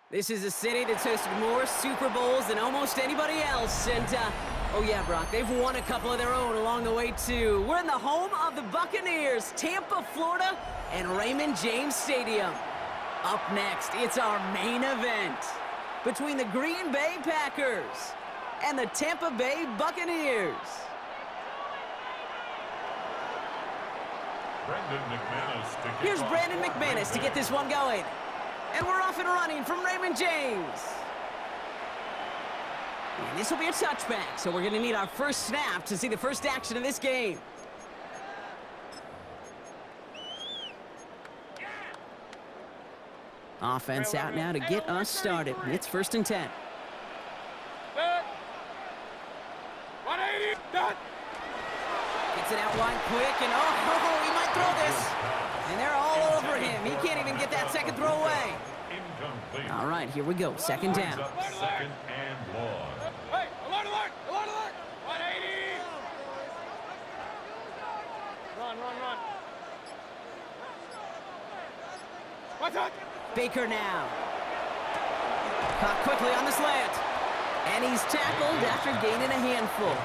This is a city that's hosted more Super Bowls than almost anybody else. And, oh yeah, Brock, they've won a couple of their own along the way, too. We're in the home of the Buccaneers, Tampa, Florida, and Raymond James Stadium. Up next, it's our main event between the Green Bay Packers and the Tampa Bay Buccaneers. Here's Brandon McManus to get this one going. And we're off and running from Raymond James. And this will be a touchback, so we're going to need our first snap to see the first action of this game. Offense out now to get us started. It's 1st and 10. 180, done. Gets it out wide quick, and oh, he might throw this. And they're all over him. He can't even get that second throw away. All right, here we go. 2nd down. 2nd and long. Hey, alert, alert, alert, alert. 180. Run. What's up? Baker now. Caught quickly on the slant. And he's tackled after gaining a handful.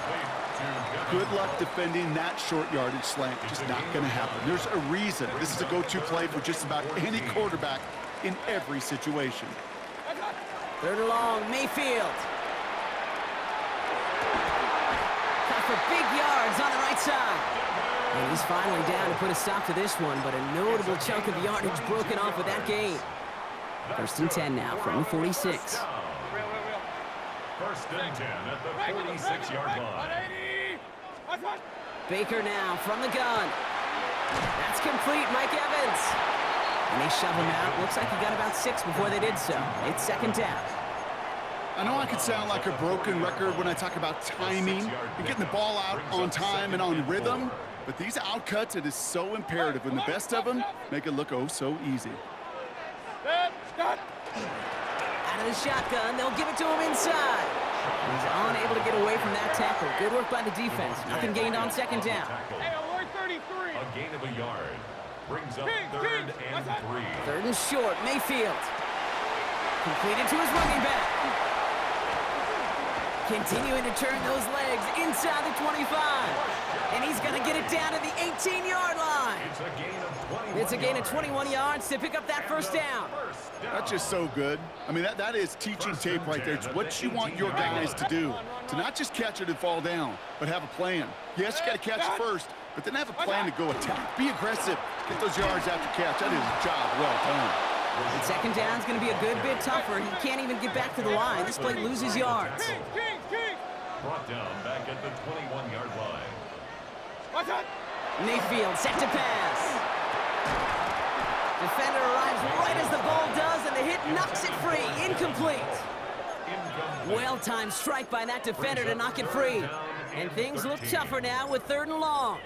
Good luck defending that short yardage slant. Just not going to happen. There's a reason. This is a go-to play for just about any quarterback in every situation. 3rd and long, Mayfield. Caught for big yards on the right side. And he's finally down to put a stop to this one, but a notable chunk of yardage broken off with that gain. 1st and 10 now from the 46. 1st and 10 at the 46-yard line. Baker now from the gun. That's complete, Mike Evans. And they shove him out. Looks like he got about 6 before they did so. It's 2nd down. I know I could sound like a broken record when I talk about timing and getting the ball out on time and on rhythm, but these outcuts, it is so imperative, and the best of them make it look oh so easy. Out of the shotgun, they'll give it to him inside. He's unable to get away from that tackle. Good work by the defense. Nothing gained on 2nd down. Hey, alert 33. A gain of a yard. Brings up 3rd and 3. 3rd and short, Mayfield. Completed to his running back. Continuing to turn those legs inside the 25. And he's going to get it down to the 18-yard line. It's a gain of 21 yards to pick up that 1st down. That's just so good. I mean, that is teaching tape right there. It's what you want your guys to do. To not just catch it and fall down, but have a plan. Yes, you got to catch it first, but then have a plan to go attack. Be aggressive. Get those yards after catch. That is a job well done. And 2nd down is going to be a good bit tougher. He can't even get back to the line. This play loses yards. Brought down back at the 21-yard line. Mayfield set to pass. Defender arrives right as the ball does, and the hit knocks it free. Incomplete. Well-timed strike by that defender to knock it free. And things look tougher now with 3rd and long.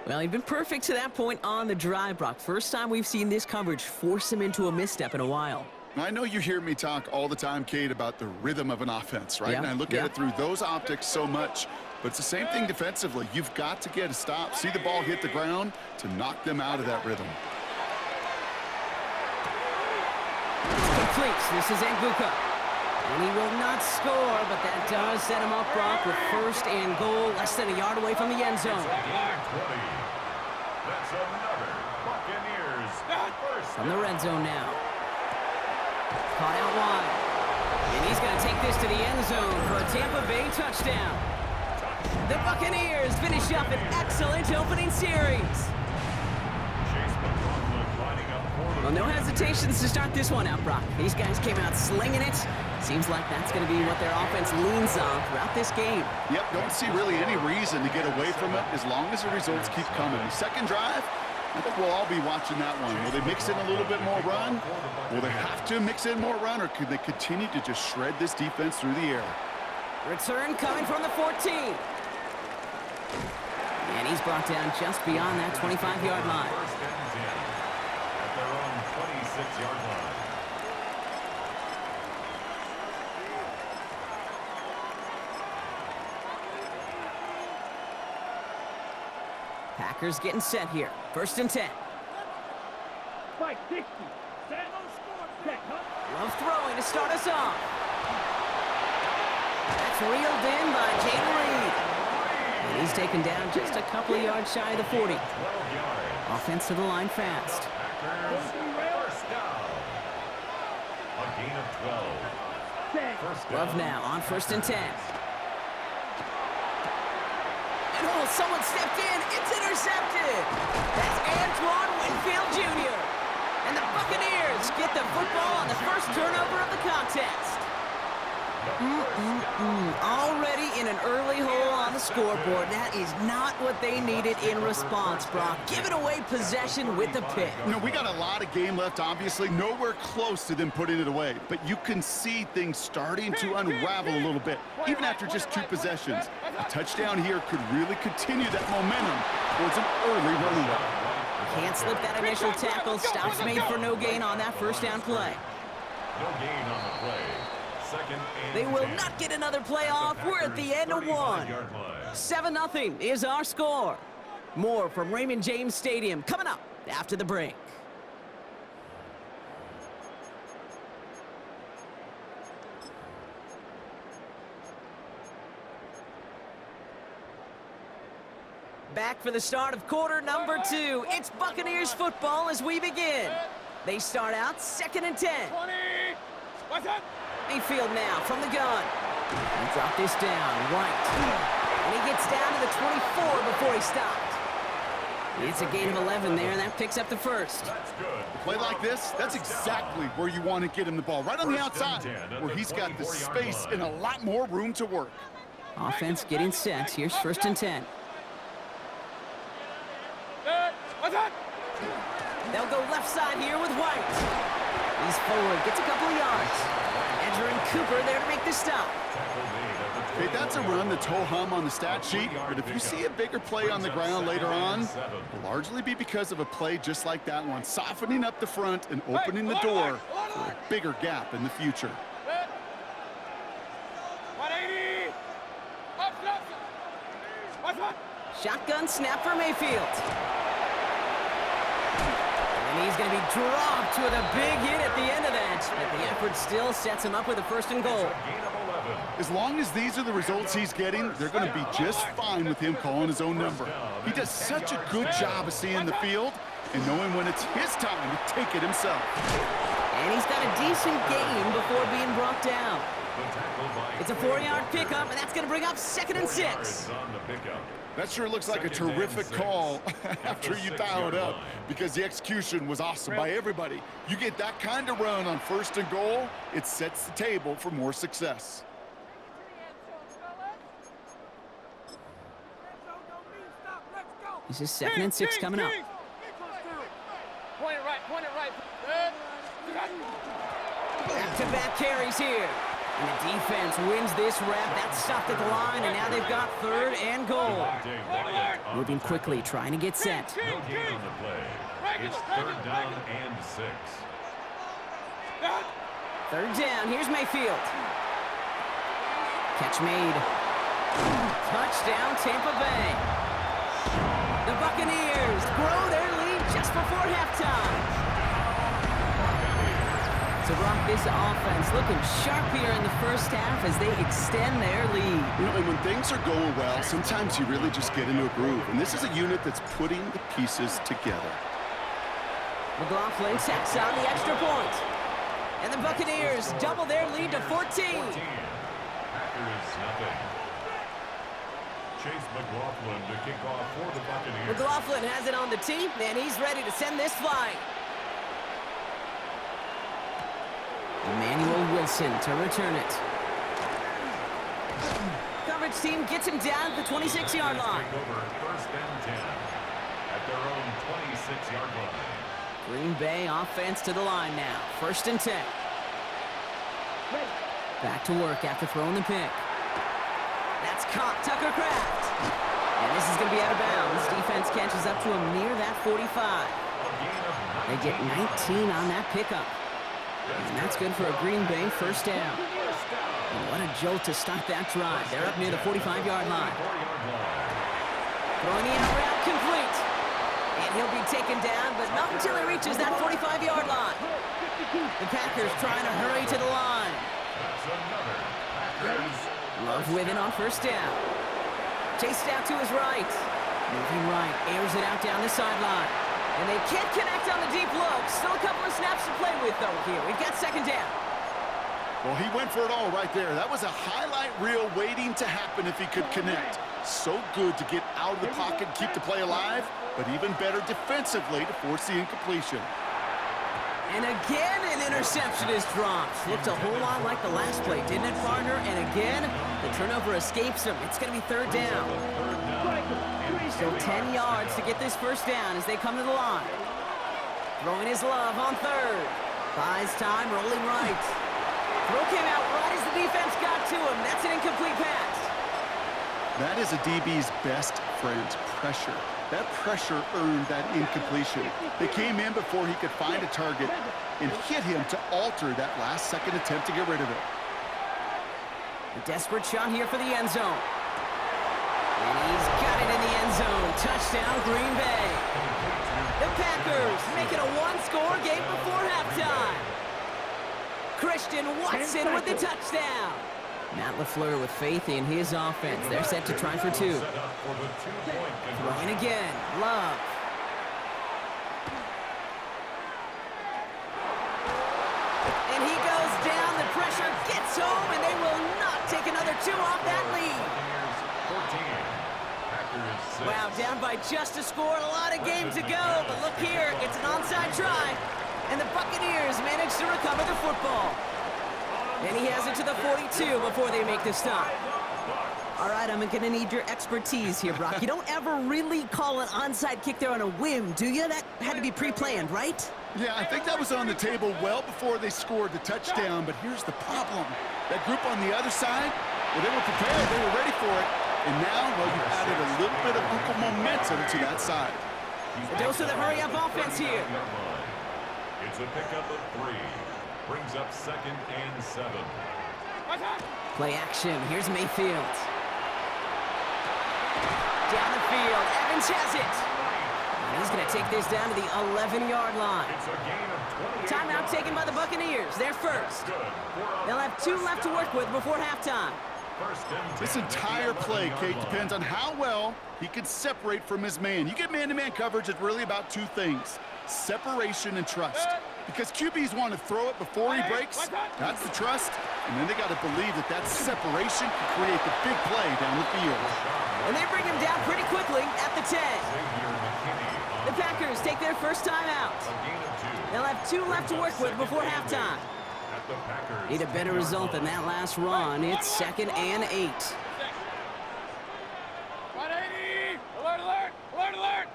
Well, he'd been perfect to that point on the drive, Brock. First time we've seen this coverage force him into a misstep in a while. I know you hear me talk all the time, Kate, about the rhythm of an offense, right? Yeah, and I look at it through those optics so much, but it's the same thing defensively. You've got to get a stop, see the ball hit the ground to knock them out of that rhythm. Complete. This is Nguka. And he will not score, but that does set him up, Brock, with 1st and goal, less than a yard away from the end zone. That's another Buccaneers. From the red zone now. Caught out wide. And he's going to take this to the end zone for a Tampa Bay touchdown. The Buccaneers finish up an excellent opening series. Well, no hesitations to start this one out, Brock. These guys came out slinging it. Seems like that's going to be what their offense leans on throughout this game. Yep, don't see really any reason to get away from it as long as the results keep coming. The 2nd drive, I think we'll all be watching that one. Will they mix in a little bit more run? Will they have to mix in more run, or could they continue to just shred this defense through the air? Return coming from the 14. And he's brought down just beyond that 25-yard line. At their own 26-yard line. Packers getting set here. 1st and 10. Mike, 60. Set. Love throwing to start us off. That's reeled in by Jaden Reed. And he's taken down just a couple of yards shy of the 40. Offense to the line fast. First down. A gain of 12. First down. Love now on 1st and 10. And oh, someone stepped in. It's intercepted. That's Antoine Winfield Jr. And the Buccaneers get the football on the first turnover of the contest. Already in an early hole on the scoreboard. That is not what they needed in response, Brock. Giving away possession with the pick. You know, we got a lot of game left, obviously. Nowhere close to them putting it away. But you can see things starting to unravel a little bit, even after just 2 possessions. A touchdown here could really continue that momentum towards an early runaway. Can't slip that initial tackle. Stops made for no gain on that first down play. No gain on the play. Second and They will 10. not get another play off. We're at the end of 1. 7-0 is our score. More from Raymond James Stadium coming up after the break. Back for the start of quarter number 2. It's Buccaneers football as we begin. They start out 2nd and 10. 20. What's that? Mayfield now from the gun. And drop this down, White. And he gets down to the 24 before he stopped. It's a gain of 11 there, and that picks up the first. That's good. A play like this, that's exactly where you want to get him the ball. Right on the outside, where he's got the space and a lot more room to work. Offense getting set. Here's 1st and 10. What's that? They'll go left side here with White. He's forward, gets a couple of yards. Edger and Cooper there to make the stop. Okay, that's a run that's ho-hum on the stat sheet, but if you see a bigger play on the ground later on, it'll largely be because of a play just like that one, softening up the front and opening the door for a bigger gap in the future. 180. Up. What's that? Shotgun snap for Mayfield. And he's going to be dropped with a big hit at the end of that. But the effort still sets him up with a 1st and goal. Gain of 11. As long as these are the results he's getting, they're going to be just fine with him calling his own number. He does such a good job of seeing the field and knowing when it's his time to take it himself. And he's got a decent gain before being brought down. The tackle by It's a 4-yard pickup, and that's going to bring up 2nd and 6. yards on the pickup. That sure looks like a terrific call after you dial it up, because the execution was awesome by everybody. You get that kind of run on 1st and goal, it sets the table for more success. This is 2nd and 6 coming up. Point it right. Back-to-back carries here. And the defense wins this rep. That's stopped at the line, and now they've got 3rd and goal. Moving quickly, trying to get set. No gain on the play. It's 3rd down and 6. 3rd down, here's Mayfield. Catch made. Touchdown, Tampa Bay. The Buccaneers grow their lead just before halftime. So, Brock, this offense looking sharp here in the first half as they extend their lead. You know, and when things are going well, sometimes you really just get into a groove. And this is a unit that's putting the pieces together. McLaughlin tacks on the extra point. And the Buccaneers double their lead to 14. Packers nothing. Chase McLaughlin to kick off for the Buccaneers. McLaughlin has it on the tee, and he's ready to send this flying. Emmanuel Wilson to return it. Coverage team gets him down at the 26-yard line. Take over 1st and 10 at their own 26-yard line. Green Bay offense to the line now. 1st and 10. Back to work after throwing the pick. That's caught, Tucker Kraft. And this is going to be out of bounds. Defense catches up to him near that 45. They get 19 on that pickup. And that's good for a Green Bay 1st down. And what a jolt to start that drive. They're up near the 45-yard line. Throwing the out route complete. And he'll be taken down, but not until he reaches that 45-yard line. The Packers trying to hurry to the line. That's another Packers. Love with it on first down. Chased out to his right. Moving right, airs it out down the sideline. And they can't connect on the deep look. Still a couple of snaps to play with, though, here. We've got second down. Well, he went for it all right there. That was a highlight reel waiting to happen if he could connect. So good to get out of the pocket and keep the play alive, but even better defensively to force the incompletion. And again, an interception is dropped. Looked a whole lot like the last play, didn't it, partner? And again, the turnover escapes him. It's going to be third down. Still 10 yards to get this first down as they come to the line. Throwing his love on third. Buys time, rolling right. Throw came out right as the defense got to him. That's an incomplete pass. That is a DB's best friend, pressure. That pressure earned that incompletion. They came in before he could find a target and hit him to alter that last-second attempt to get rid of it. A desperate shot here for the end zone. And he's got it in the end zone. Touchdown, Green Bay. The Packers make it a one-score game before halftime. Christian Watson with the touchdown. Matt LaFleur with faith in his offense. They're set to try for two. Throwing again. Love. And he goes down. The pressure gets home, and they will not take another two off that lead. Wow, down by just a score. A lot of game to go. But look here. It's an onside try. And the Buccaneers manage to recover the football. And he has it to the 42 before they make the stop. All right, I'm going to need your expertise here, Brock. You don't ever really call an onside kick there on a whim, do you? That had to be pre-planned, right? Yeah, I think that was on the table well before they scored the touchdown, but here's the problem. That group on the other side, well, they were prepared. They were ready for it. And now, well, you've added a little bit of Uncle momentum to that side. A dose of the hurry-up offense here. It's a pickup of 3. Brings up 2nd and 7. Play action. Here's Mayfield. Down the field. Evans has it. And he's going to take this down to the 11-yard line. It's a gain of 28 Timeout taken by the Buccaneers. They're first. They'll have 2 left to work with before halftime. This entire play, Kate, depends on how well he can separate from his man. You get man-to-man coverage, it's really about 2 things. Separation and trust. Because QBs want to throw it before he breaks. That's the trust. And then they got to believe that that separation can create the big play down the field. And they bring him down pretty quickly at the 10. The Packers take their first time out. They'll have 2 left to work with before halftime. Need a better result than that last run. It's 2nd and 8. 180! Alert, alert! Alert, alert!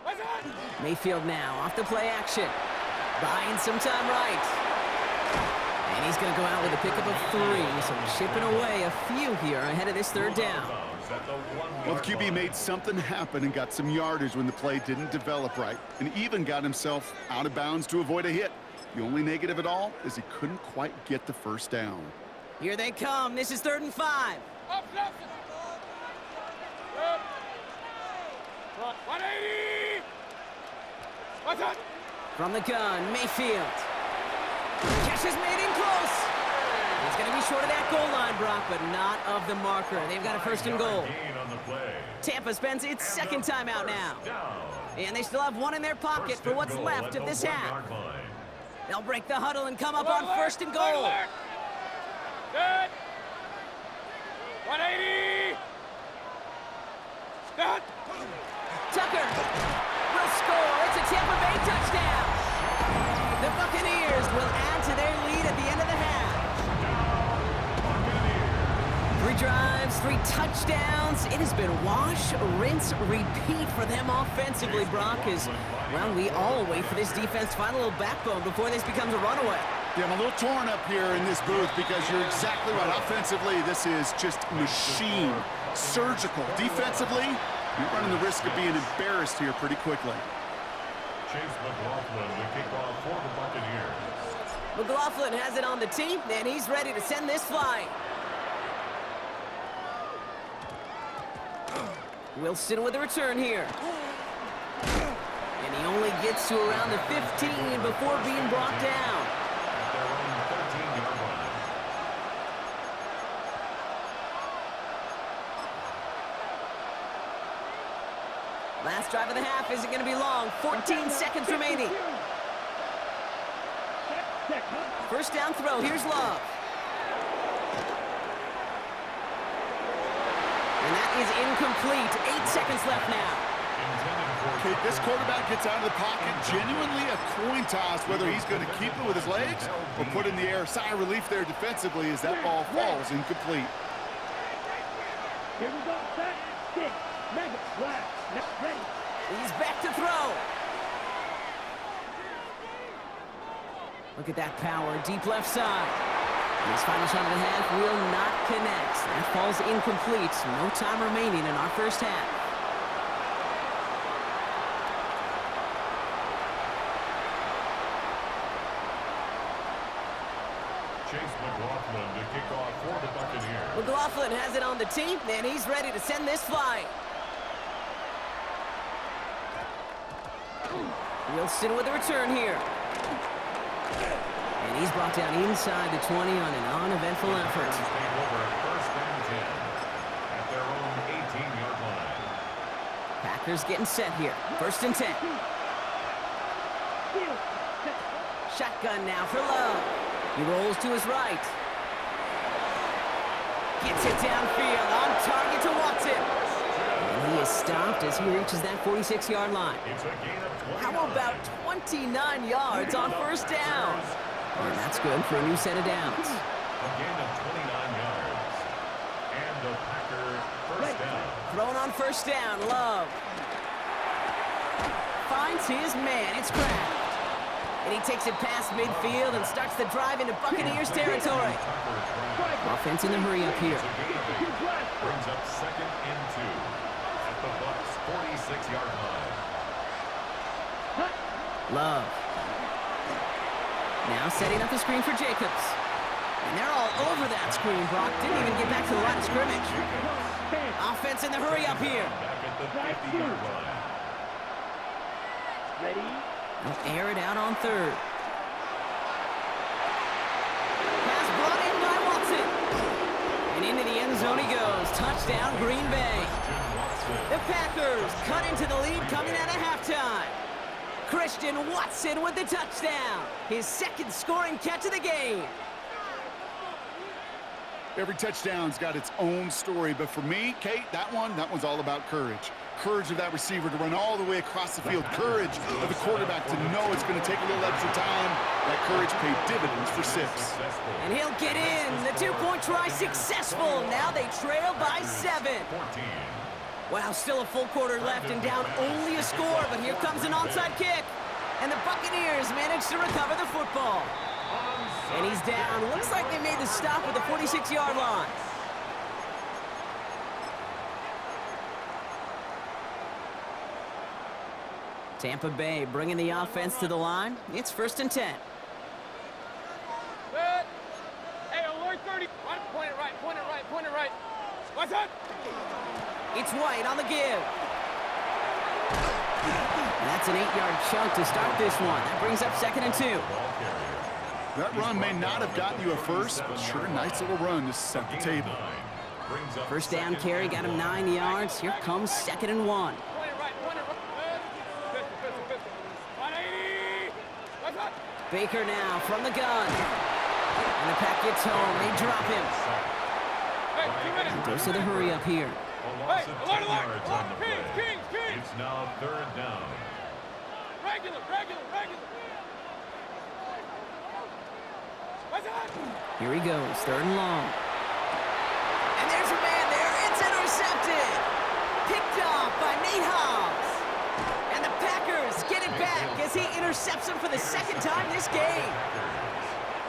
What's that? Mayfield now off the play action. Buying some time right. And he's going to go out with a pickup of 3. So chipping away a few here ahead of this third down. Well, the QB made something happen and got some yardage when the play didn't develop right. And even got himself out of bounds to avoid a hit. The only negative at all is he couldn't quite get the first down. Here they come. This is 3rd and 5. Up, up. Up. 180! What's that? From the gun, Mayfield. Catch is made in close. He's going to be short of that goal line, Brock, but not of the marker. They've got a 1st and goal. Tampa spends its 2nd timeout now. And they still have 1 in their pocket for what's left of this half. They'll break the huddle and come up on 1st and goal. Good. 180! Good. Tucker will score. It's a Tampa Bay touchdown. The Buccaneers will add to their lead at the end of the half. 3 drives, 3 touchdowns. It has been wash, rinse, repeat for them offensively, Brock, as, well, we all wait for this defense to find a little backbone before this becomes a runaway. Yeah, I'm a little torn up here in this booth because you're exactly right. Offensively, this is just machine, surgical. Defensively, you're running the risk of being embarrassed here pretty quickly. Chase McLaughlin, the kickoff for the Buccaneers. McLaughlin has it on the tee, and he's ready to send this flying. Wilson with the return here. And he only gets to around the 15 before being brought down. At their own 13-yard line. Last drive of the half isn't going to be long. 14 seconds remaining. First down throw. Here's Love. And that is incomplete. 8 seconds left now. Okay, this quarterback gets out of the pocket. Genuinely a coin toss whether he's going to keep it with his legs or put it in the air. Sigh of relief there defensively as that ball falls incomplete. Here we go. Set. Stick. Mega. Flash. Ready. He's back to throw. Look at that power. Deep left side. And his final shot of the half will not connect. That falls incomplete. No time remaining in our first half. Chase McLaughlin to kick off for the Buccaneers. McLaughlin has it on the tee, and he's ready to send this flying. Wilson with a return here. And he's brought down inside the 20 on an uneventful effort. Staying over at first and 10 at their own 18-yard line. Packers getting set here. First and 10. Shotgun now for Love. He rolls to his right. Gets it downfield, on target to Watson. And he is stopped as he reaches that 46-yard line. It's a gain of 29. How about 29 yards on first down? And that's good for a new set of downs. A gain of 29 yards. And the Packer first down. Thrown on first down, Love. Finds his man, it's Kraft. And he takes it past midfield and starts the drive into Buccaneers territory. Offense in the hurry up here. Brings up second and 2 at the Bucs' 46-yard line. Love. Now setting up the screen for Jacobs. And they're all over that screen, Brock. Didn't even get back to the line of scrimmage. Offense in the hurry up here. Back at the 50-yard line. Ready. They'll air it out on third. Pass brought in by Watson. And into the end zone he goes. Touchdown, Green Bay. The Packers cut into the lead coming out of halftime. Christian Watson with the touchdown. His second scoring catch of the game. Every touchdown's got its own story, but for me, Kate, that one's all about courage. Courage of that receiver to run all the way across the field. Courage of the quarterback to know it's going to take a little extra time. That courage paid dividends for 6. And he'll get in. The two-point try successful. Now they trail by 7. Wow, still a full quarter left and down only a score, but here comes an onside kick. And the Buccaneers manage to recover the football. And he's down. Looks like they made the stop at the 46-yard line. Tampa Bay bringing the offense to the line. It's first and 10. Good. Hey, alert 30. Point it right, point it right, point it right. What's up? It's White on the give. And that's an 8-yard chunk to start this one. That brings up second and 2. That run may not have gotten you a first, but sure, nice little run to set the table. First down carry got him 9 yards. Here comes second and 1. Point it right, point it right. Good. Pistol. 180. What's up? Baker now from the gun. And the pack gets home. They drop him. Hey, 2 minutes. Goes to the hurry up here. Hey, alert! Kings. It's now third down. Regular. What's up? Here he goes, third and long. And there's a man there. It's intercepted. Picked off by Nate Hobbs. And the Packers get it back as he intercepts him for the second time this game.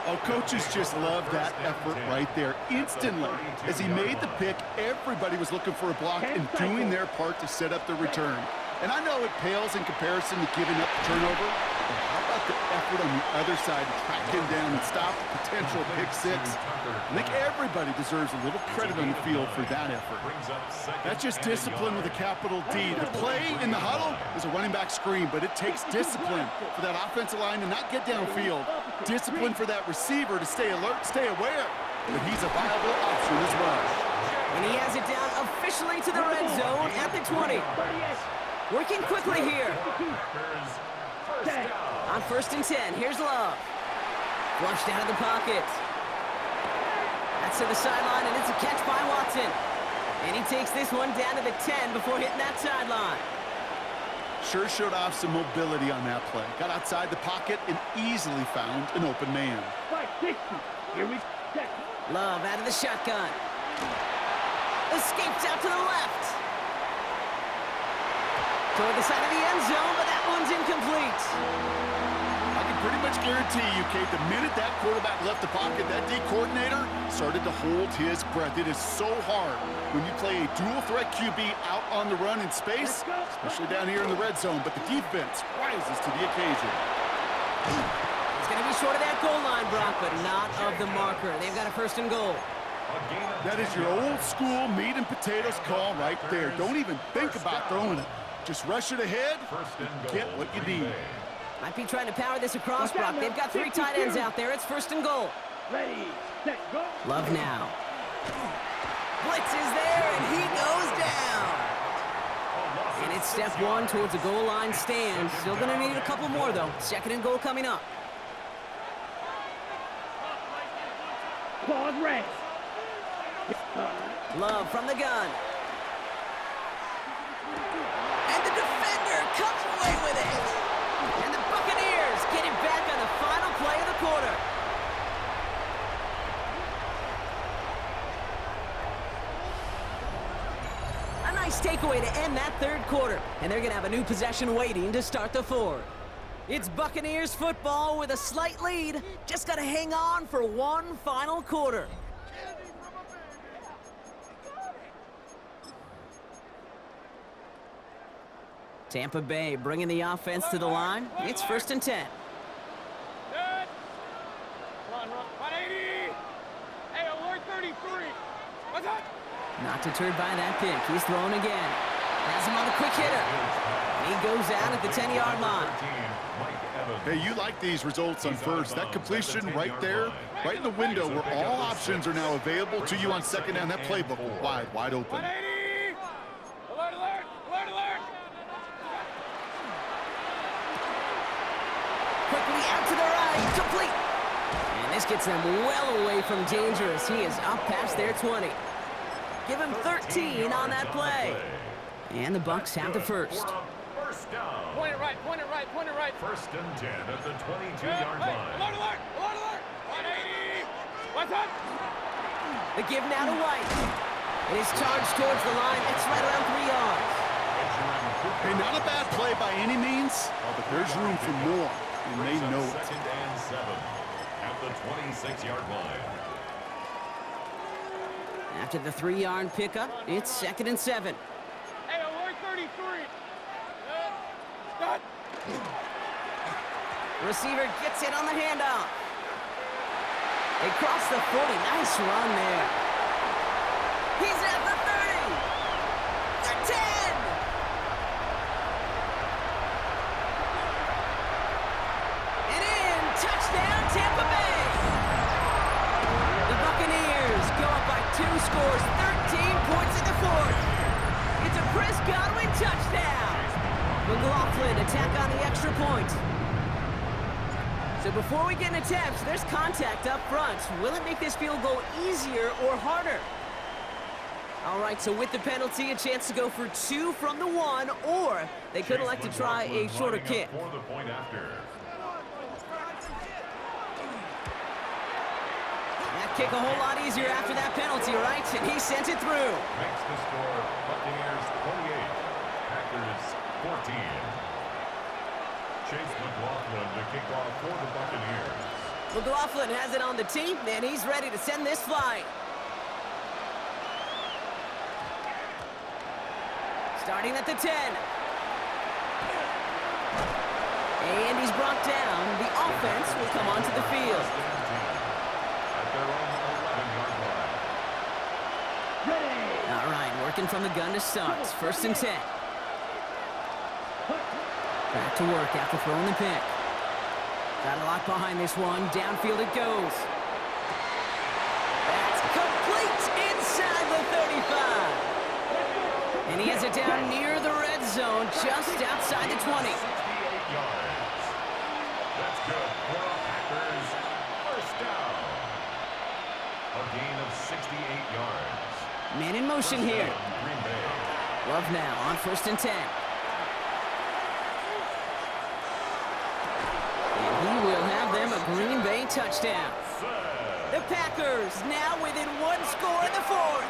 Oh, coaches just love that effort right there. Instantly, as he made the pick, everybody was looking for a block and doing their part to set up the return. And I know it pales in comparison to giving up the turnover, but how about the effort effort on the other side to track him down and stop a potential pick six. I think everybody deserves a little credit on the field for that effort. That's just discipline with a capital D. The play in the huddle is a running back screen, but it takes discipline for that offensive line to not get downfield. Discipline for that receiver to stay alert, stay aware. But he's a viable option as well. And he has it down officially to the red zone at the 20. Working quickly here. On 1st and 10, here's Love. Flushed out of the pocket. That's to the sideline, and it's a catch by Watson. And he takes this one down to the 10 before hitting that sideline. Sure showed off some mobility on that play. Got outside the pocket and easily found an open man. 560. Here we go. Love out of the shotgun. Escapes out to the left. Toward the side of the end zone, but that one's incomplete. I can pretty much guarantee you, Kate, the minute that quarterback left the pocket, that D coordinator started to hold his breath. It is so hard when you play a dual-threat QB out on the run in space, especially down here in the red zone, but the defense rises to the occasion. He's going to be short of that goal line, Brock, but not of the marker. They've got a 1st and goal. That is your old-school meat and potatoes call right there. Don't even think about throwing it. Just rush it ahead, get what you need. Might be trying to power this across, Brock. They've got 3 tight ends out there. It's 1st and goal. Ready, set, go. Love now. Blitz is there, and he goes down. And it's step 1 towards a goal line stand. Still going to need a couple more, though. 2nd and goal coming up. Pause, red. Love from the gun. And the defender comes away with it. And the Buccaneers get it back on the final play of the quarter. A nice takeaway to end that 3rd quarter. And they're going to have a new possession waiting to start the 4th. It's Buccaneers football with a slight lead. Just got to hang on for one final quarter. Tampa Bay bringing the offense to the line. It's 1st and 10. Run, 180. Hey, alert 33. What's that? Not deterred by that pick. He's throwing again. Has him on a quick hitter. And he goes out at the 10-yard line. Hey, you like these results on 1st. That completion right there, right in the window where all options are now available to you on 2nd down. That playbook wide open. 180. Alert, alert, alert, alert. Quickly out to the right. Complete. And this gets them well away from danger as he is up past their 20. Give him 13 on that play. And the Bucs have the 1st. Point it right, point it right, point it right. 1st and 10 at the 22-yard line. Alert, alert, alert, alert. 180. What's up? The give now to White. It is charged towards the line. It's right around 3 yards. Hey, not a bad play by any means, but there's room for more, and they know it. 2nd and 7 at the 26-yard line. After the 3-yard pickup, it's 2nd and 7. Hey, alert 33. Stop. Receiver gets it on the handoff. They cross the 40. Nice run there. He's at the 30. The 10. And in. Touchdown, Tampa Bay. The Buccaneers go up by 2 scores, 13 points in the 4th. It's a Chris Godwin touchdown. McLaughlin attack on the extra point. So before we get in attempts, there's contact up front. Will it make this field goal easier or harder? All right, so with the penalty, a chance to go for 2 from the 1, or they could elect to try a shorter kick. For the point after. That kick a whole lot easier after that penalty, right? And he sent it through. Makes the score Buccaneers 28, Packers 14. Chase McLaughlin to kick off for the Buccaneers. McLaughlin has it on the tee, and he's ready to send this flying. Starting at the 10. And he's brought down. The offense will come onto the field. At their own 11-yard line. All right, working from the gun to start. 1st and 10. Back to work after throwing the pick. Got a lot behind this one. Downfield it goes. That's complete inside the 35. And he has it down near the red zone, just outside the 20. 68 yards. That's good for the Packers. First down. A gain of 68 yards. Man in motion here. Green Bay. Love now on 1st and 10. And he will have them a Green Bay touchdown. The Packers now within 1 score in the 4th.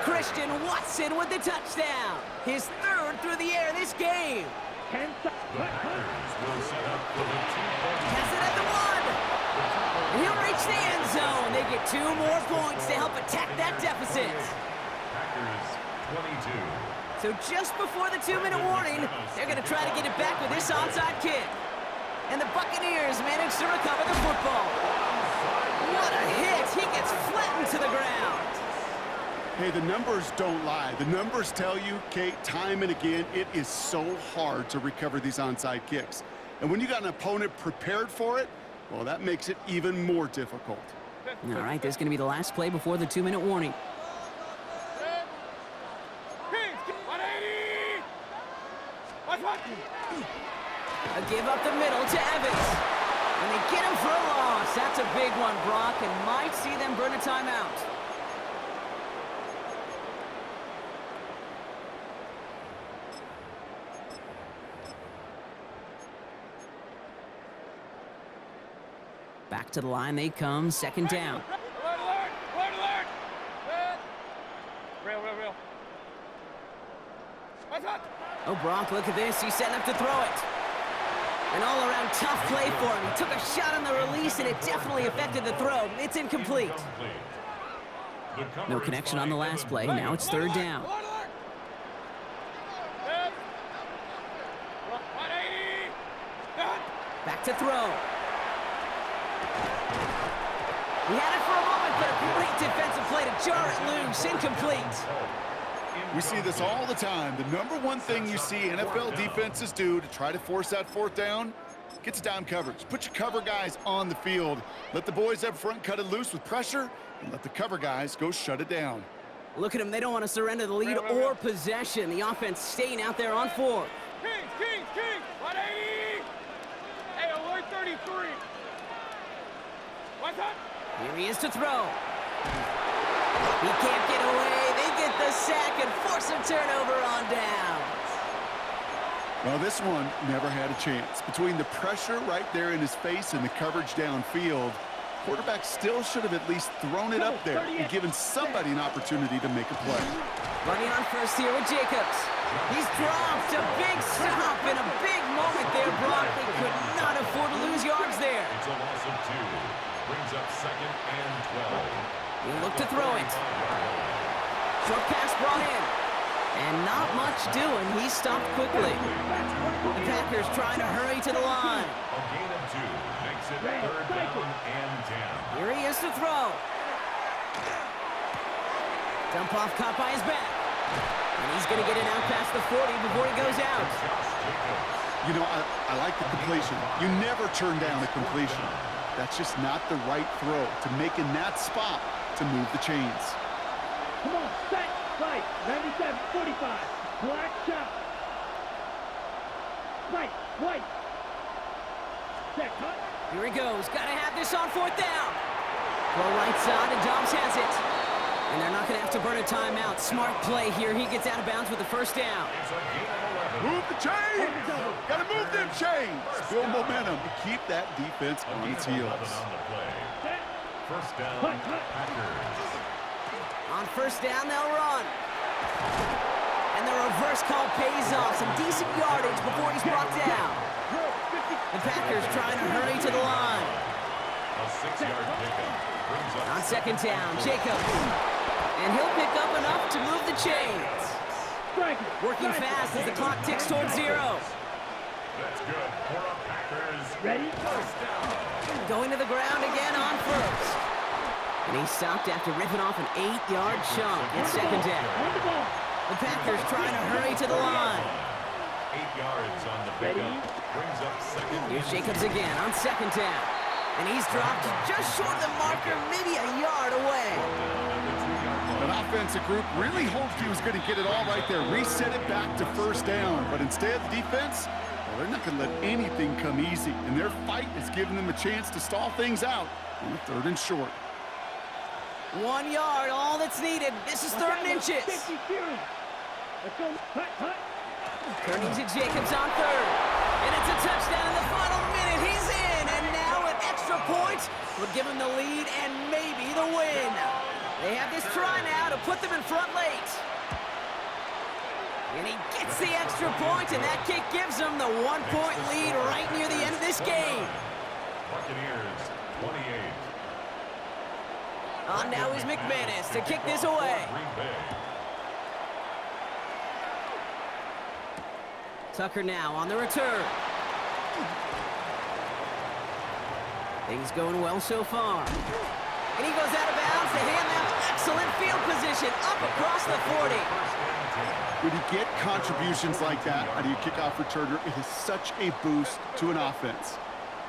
Christian Watson with the touchdown. His 3rd through the air this game. The Packers will set up for the 2-point. Has it at the 1. And he'll reach the end zone. They get 2 more points to help attack that deficit. Packers 22. So just before the 2-minute warning, they're going to try to get it back with this onside kick. And the Buccaneers manage to recover the football. What a hit! He gets flattened to the ground. Hey, the numbers don't lie. The numbers tell you, Kate, time and again, it is so hard to recover these onside kicks. And when you got an opponent prepared for it, well, that makes it even more difficult. All right, this is going to be the last play before the 2-minute warning. A give up the middle to Evans. And they get him for a loss. That's a big one, Brock, and might see them burn a timeout. Back to the line they come, 2nd down. Alert! Real. Oh, Brock, look at this. He's setting up to throw it. An all-around tough play for him. He took a shot on the release, and it definitely affected the throw. It's incomplete. No connection on the last play. Now it's 3rd down. Back to throw. He had it for a moment, but a great defensive play to jar it loose. Incomplete. We see this all the time. The number one thing you see NFL defenses do to try to force that 4th down, get to dime coverage. Put your cover guys on the field. Let the boys up front cut it loose with pressure, and let the cover guys go shut it down. Look at them. They don't want to surrender the lead or possession. The offense staying out there on 4. Kings! 180! Hey, alert 33! What's up? Here he is to throw. He can't get away. They get the sack and force a turnover on downs. Well, this one never had a chance. Between the pressure right there in his face and the coverage downfield, quarterback still should have at least thrown it up there and given somebody an opportunity to make a play. Running on 1st here with Jacobs. He's dropped a big stop in a big moment there, Brock. They could not afford to lose yards there. It's a loss of 2. Brings up 2nd and 12. He looked to throw it. Short pass brought in. And not much doing. He stopped quickly. The Packers trying to hurry to the line. A gain of 2 makes it 3rd down and 10. Here he is to throw. Dump off caught by his back. And he's going to get it out past the 40 before he goes out. You know, I like the completion. You never turn down a completion. That's just not the right throw to make in that spot to move the chains. Come on, set, right, 97, 45, black shot. Right, white. Set, cut. Here he goes. Got to have this on 4th down. Well, right side, and Dobbs has it. And they're not going to have to burn a timeout. Smart play here. He gets out of bounds with the 1st down. Move the chains! Got to move them chains! Build momentum to keep that defense on its heels. First down, Packers. On 1st down, they'll run. And the reverse call pays off. Some decent yardage before he's brought down. The Packers trying to hurry to the line. A 6-yard pickup brings up On 2nd down, Jacobs. And he'll pick up enough to move the chains. Working fast as the clock ticks towards 0. That's good for a Packers Ready? first down. Going to the ground again on first. And he stopped after ripping off an 8-yard chunk. It's second down. On the ball. The Packers trying to hurry to the line. 8 yards on the pickup. Brings up second. Here's Jacobs again on second down. And he's dropped just short of the marker, maybe a yard away. An offensive group really hoped he was going to get it all right there, reset it back to first down. But instead, the defense, well, they're not going to let anything come easy. And their fight is giving them a chance to stall things out on a 3rd and short. 1 yard, all that's needed. This is 3rd and inches. 50 series. Let's go. Hut, hut. Turning to Jacobs on 3rd. And it's a touchdown in the final minute. He's in. And now an extra point would give him the lead and maybe the win. They have this try now to put them in front late. And he gets the extra point, and that kick gives them the 1-point lead right near the end of this game. Buccaneers 28. On now is McManus to kick this away. Green Bay. Tucker now on the return. Things going well so far. And he goes out of bounds to hand them excellent field position up across the 40. When you get contributions like that out of your kickoff returner, it is such a boost to an offense.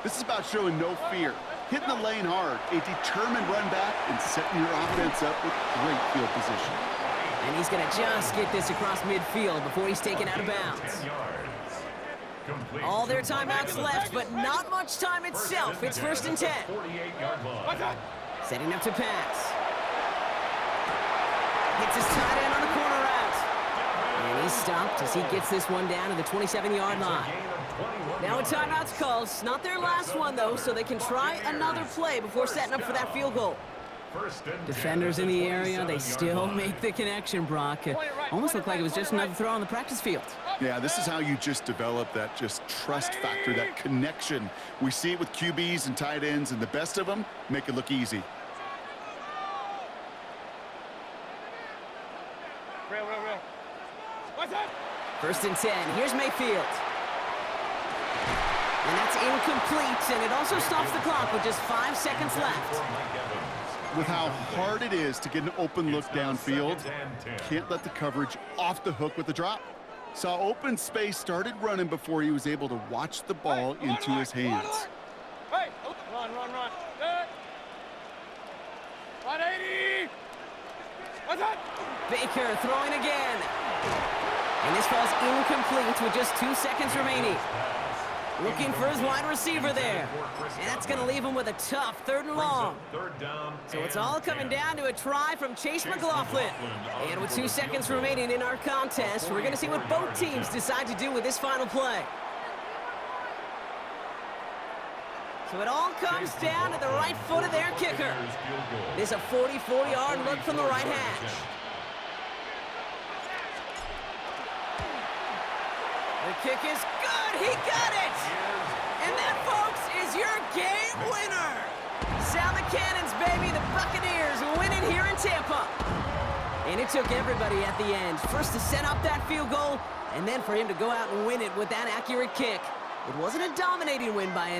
This is about showing no fear, hitting the lane hard, a determined run back, and setting your offense up with great field position. And he's going to just get this across midfield before he's taken out of bounds. 10 yards. Complete All their to timeouts Michael. left, but not much time itself. It's 1st and 10. 48-yard line. Setting up to pass. Gets his tight end on the corner route. And he's stopped as he gets this one down to the 27-yard line. Now a timeout's called. Not their last one, though, so they can try another play before setting up for that field goal. Defenders in the area, they still make the connection, Brock. Almost looked like it was just another throw on the practice field. Yeah, this is how you just develop that just trust factor, that connection. We see it with QBs and tight ends, and the best of them make it look easy. Real. What's that? 1st and 10. Here's Mayfield. And that's incomplete, and it also stops the clock with just 5 seconds left. With how hard it is to get an open look downfield, can't let the coverage off the hook with the drop. Saw open space, started running before he was able to watch the ball into his hands. Hey, run. Good. 180. What's that? Baker throwing again. And this falls incomplete with just 2 seconds remaining. Looking for his wide receiver there. And that's going to leave him with a tough 3rd and long. So it's all coming down to a try from Chase McLaughlin. And with 2 seconds remaining in our contest, we're going to see what both teams decide to do with this final play. So it all comes down to the right foot of their kicker. It is a 44-yard look from the right hash. The kick is good. He got it. And that, folks, is your game winner. Sound the cannons, baby. The Buccaneers win it here in Tampa. And it took everybody at the end. First to set up that field goal, and then for him to go out and win it with that accurate kick. It wasn't a dominating win by any